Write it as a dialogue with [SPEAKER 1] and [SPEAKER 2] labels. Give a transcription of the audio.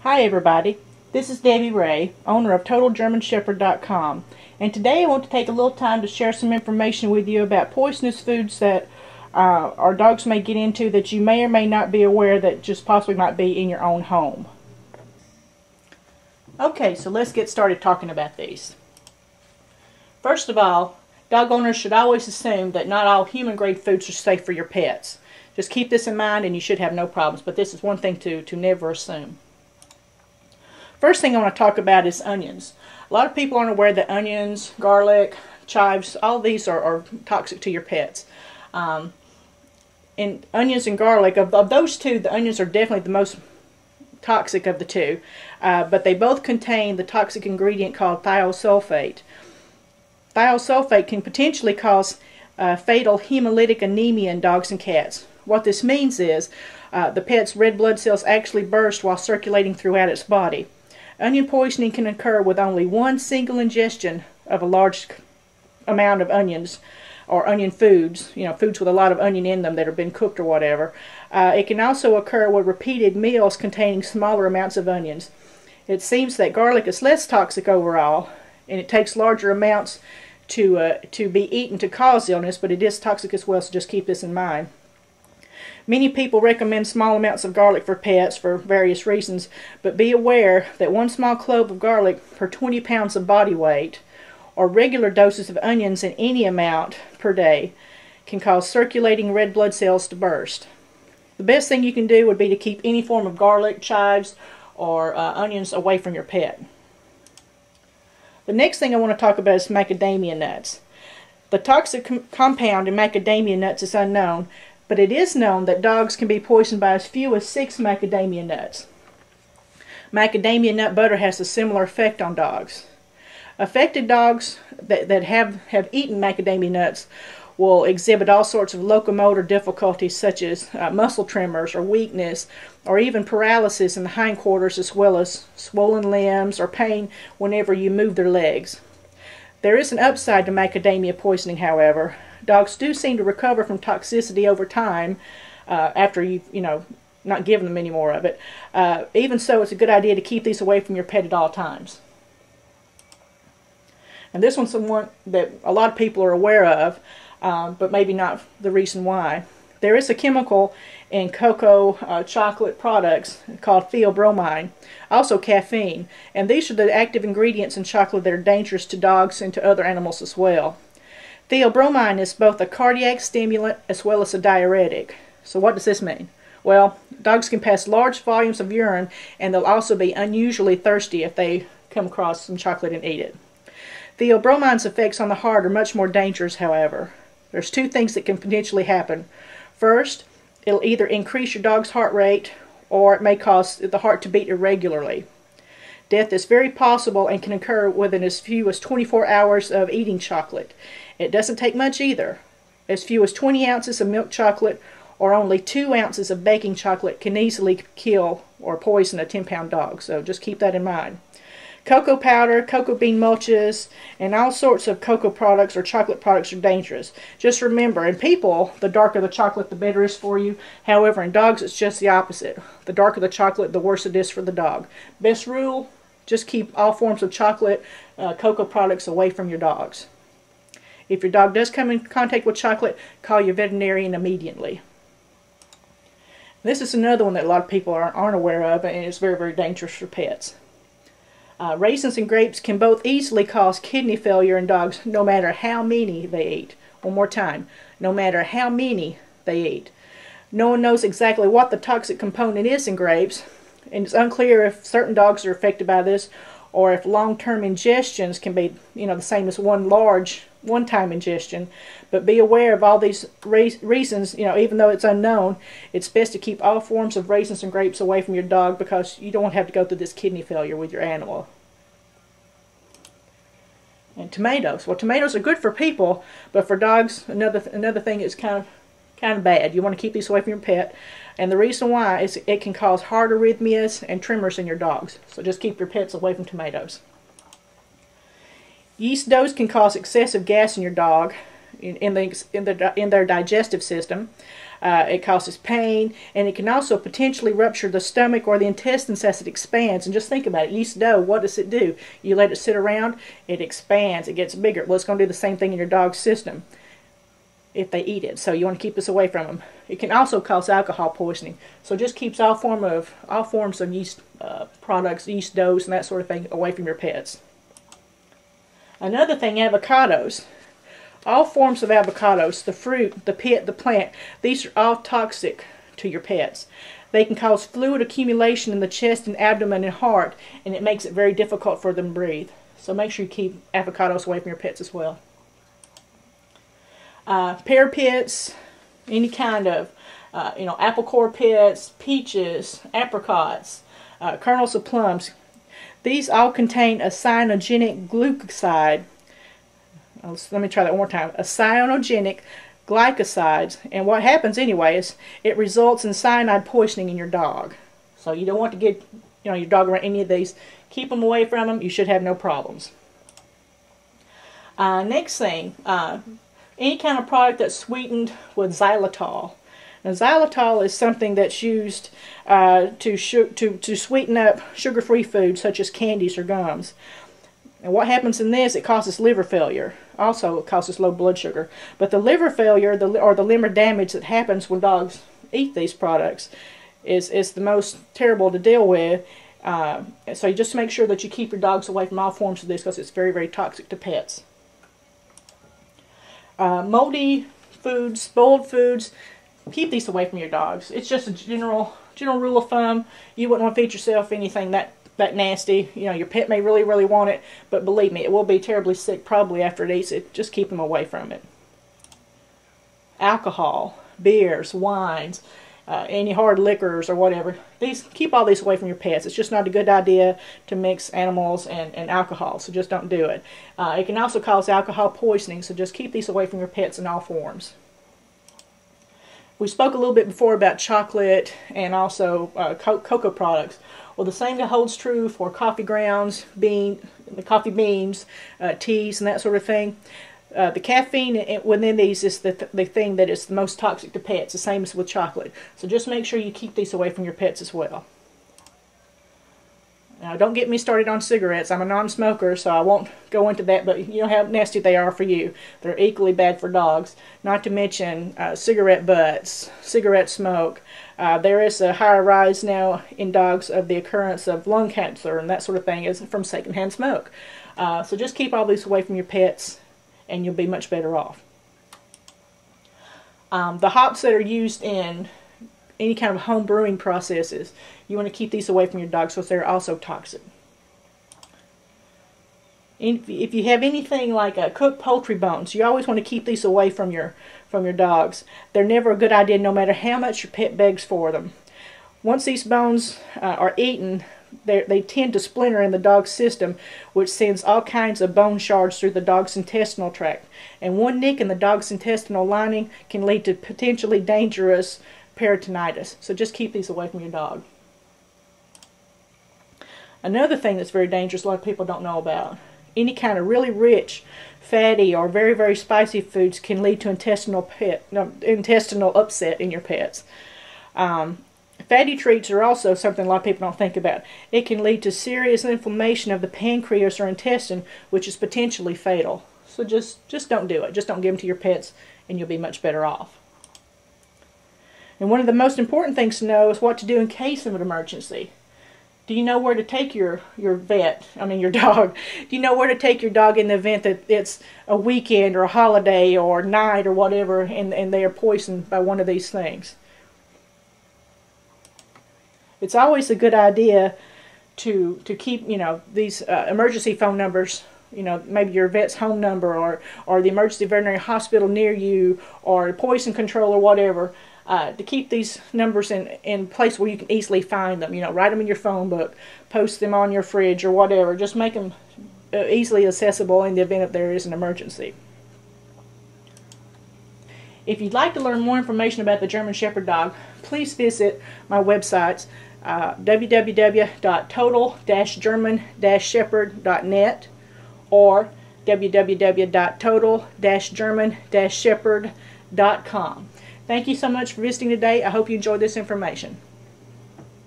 [SPEAKER 1] Hi everybody, this is Debbie Ray, owner of TotalGermanShepherd.com, and today I want to take a little time to share some information with you about poisonous foods that our dogs may get into that you may or may not be aware that just possibly might be in your own home. Okay, so let's get started talking about these. First of all, dog owners should always assume that not all human-grade foods are safe for your pets. Just keep this in mind and you should have no problems, but this is one thing to never assume. First thing I want to talk about is onions. A lot of people aren't aware that onions, garlic, chives, all these are toxic to your pets. And onions and garlic, of those two, the onions are definitely the most toxic of the two. But they both contain the toxic ingredient called thiosulfate. Thiosulfate can potentially cause fatal hemolytic anemia in dogs and cats. What this means is the pet's red blood cells actually burst while circulating throughout its body. Onion poisoning can occur with only one single ingestion of a large amount of onions or onion foods, foods with a lot of onion in them that have been cooked or whatever. It can also occur with repeated meals containing smaller amounts of onions. It seems that garlic is less toxic overall, and it takes larger amounts to be eaten to cause illness, but it is toxic as well, so just keep this in mind. Many people recommend small amounts of garlic for pets for various reasons, but be aware that one small clove of garlic per 20 pounds of body weight, or regular doses of onions in any amount per day, can cause circulating red blood cells to burst. The best thing you can do would be to keep any form of garlic, chives, or onions away from your pet. The next thing I want to talk about is macadamia nuts. The toxic compound in macadamia nuts is unknown, but it is known that dogs can be poisoned by as few as 6 macadamia nuts. Macadamia nut butter has a similar effect on dogs. Affected dogs that have eaten macadamia nuts will exhibit all sorts of locomotor difficulties such as muscle tremors or weakness or even paralysis in the hindquarters, as well as swollen limbs or pain whenever you move their legs. There is an upside to macadamia poisoning, however. Dogs do seem to recover from toxicity over time after you've, not given them any more of it. Even so, it's a good idea to keep these away from your pet at all times. And this one's one that a lot of people are aware of, but maybe not the reason why. There is a chemical in cocoa chocolate products called theobromine, also caffeine, and these are the active ingredients in chocolate that are dangerous to dogs and to other animals as well. Theobromine is both a cardiac stimulant as well as a diuretic. So what does this mean? Well, dogs can pass large volumes of urine, and they'll also be unusually thirsty if they come across some chocolate and eat it. Theobromine's effects on the heart are much more dangerous, however. There's two things that can potentially happen. First, it'll either increase your dog's heart rate, or it may cause the heart to beat irregularly. Death is very possible and can occur within as few as 24 hours of eating chocolate. It doesn't take much either. As few as 20 ounces of milk chocolate or only 2 ounces of baking chocolate can easily kill or poison a 10-pound dog, so just keep that in mind. Cocoa powder, cocoa bean mulches, and all sorts of cocoa products or chocolate products are dangerous. Just remember, in people, the darker the chocolate, the better it is for you. However, in dogs, it's just the opposite. The darker the chocolate, the worse it is for the dog. Best rule, just keep all forms of chocolate, cocoa products away from your dogs. If your dog does come in contact with chocolate, call your veterinarian immediately. This is another one that a lot of people aren't aware of, and it's very, very dangerous for pets. Raisins and grapes can both easily cause kidney failure in dogs no matter how many they eat. One more time, no matter how many they eat. No one knows exactly what the toxic component is in grapes, and it's unclear if certain dogs are affected by this or if long-term ingestions can be, the same as one-time ingestion. But be aware of all these reasons, even though it's unknown, it's best to keep all forms of raisins and grapes away from your dog because you don't want to have to go through this kidney failure with your animal. And tomatoes. Well, tomatoes are good for people, but for dogs, another thing is kind of bad. You want to keep these away from your pet. And the reason why is it can cause heart arrhythmias and tremors in your dogs. So just keep your pets away from tomatoes. Yeast doughs can cause excessive gas in your dog in their digestive system. It causes pain, and it can also potentially rupture the stomach or the intestines as it expands. And just think about it. Yeast dough, what does it do? You let it sit around, it expands, it gets bigger. Well, it's going to do the same thing in your dog's system if they eat it. So you want to keep this away from them. It can also cause alcohol poisoning. So just keeps all forms of yeast products, yeast doughs, and that sort of thing away from your pets. Another thing, avocados. All forms of avocados, the fruit, the pit, the plant, these are all toxic to your pets. They can cause fluid accumulation in the chest and abdomen and heart, and it makes it very difficult for them to breathe. So make sure you keep avocados away from your pets as well. Pear pits, any kind of, apple core pits, peaches, apricots, kernels of plums. These all contain a cyanogenic glucoside. Let me try that one more time. A cyanogenic glycosides, and what happens anyway is it results in cyanide poisoning in your dog. So you don't want to get your dog around any of these. Keep them away from them. You should have no problems. Next thing, any kind of product that's sweetened with xylitol. Now, xylitol is something that's used to sweeten up sugar-free foods such as candies or gums. And what happens in this, it causes liver failure. Also, it causes low blood sugar. But the liver failure or the liver damage that happens when dogs eat these products is the most terrible to deal with. So you just make sure that you keep your dogs away from all forms of this because it's very, very toxic to pets. Moldy foods, spoiled foods, keep these away from your dogs. It's just a general rule of thumb. You wouldn't want to feed yourself anything that nasty. Your pet may really, really want it, but believe me, it will be terribly sick probably after it eats it. Just keep them away from it. Alcohol, beers, wines, any hard liquors or whatever. Keep all these away from your pets. It's just not a good idea to mix animals and alcohol, so just don't do it. It can also cause alcohol poisoning, so just keep these away from your pets in all forms. We spoke a little bit before about chocolate and also cocoa products. Well, the same holds true for coffee grounds, coffee beans, teas, and that sort of thing. The caffeine within these is the thing that is the most toxic to pets, the same as with chocolate. So just make sure you keep these away from your pets as well. Now, don't get me started on cigarettes. I'm a non-smoker, so I won't go into that, but you know how nasty they are for you. They're equally bad for dogs. Not to mention cigarette butts, cigarette smoke. There is a higher rise now in dogs of the occurrence of lung cancer and that sort of thing is from secondhand smoke. So just keep all these away from your pets, and you'll be much better off. The hops that are used in any kind of home brewing processes, you want to keep these away from your dogs because they're also toxic. If you have anything like cooked poultry bones, you always want to keep these away from your dogs. They're never a good idea no matter how much your pet begs for them. Once these bones are eaten, they tend to splinter in the dog's system, which sends all kinds of bone shards through the dog's intestinal tract. And one nick in the dog's intestinal lining can lead to potentially dangerous peritonitis. So just keep these away from your dog. Another thing that's very dangerous, a lot of people don't know about, any kind of really rich, fatty, or very, very spicy foods can lead to intestinal upset in your pets. Fatty treats are also something a lot of people don't think about. It can lead to serious inflammation of the pancreas or intestine, which is potentially fatal. So just don't do it. Just don't give them to your pets, and you'll be much better off. And one of the most important things to know is what to do in case of an emergency. Do you know where to take your dog? Do you know where to take your dog in the event that it's a weekend or a holiday or night or whatever, and they are poisoned by one of these things? It's always a good idea to keep, these emergency phone numbers, maybe your vet's home number or the emergency veterinary hospital near you or poison control or whatever, to keep these numbers in place where you can easily find them. Write them in your phone book, post them on your fridge or whatever. Just make them easily accessible in the event that there is an emergency. If you'd like to learn more information about the German Shepherd dog, please visit my websites, www.total-german-shepherd.net or www.total-german-shepherd.com. Thank you so much for visiting today. I hope you enjoyed this information.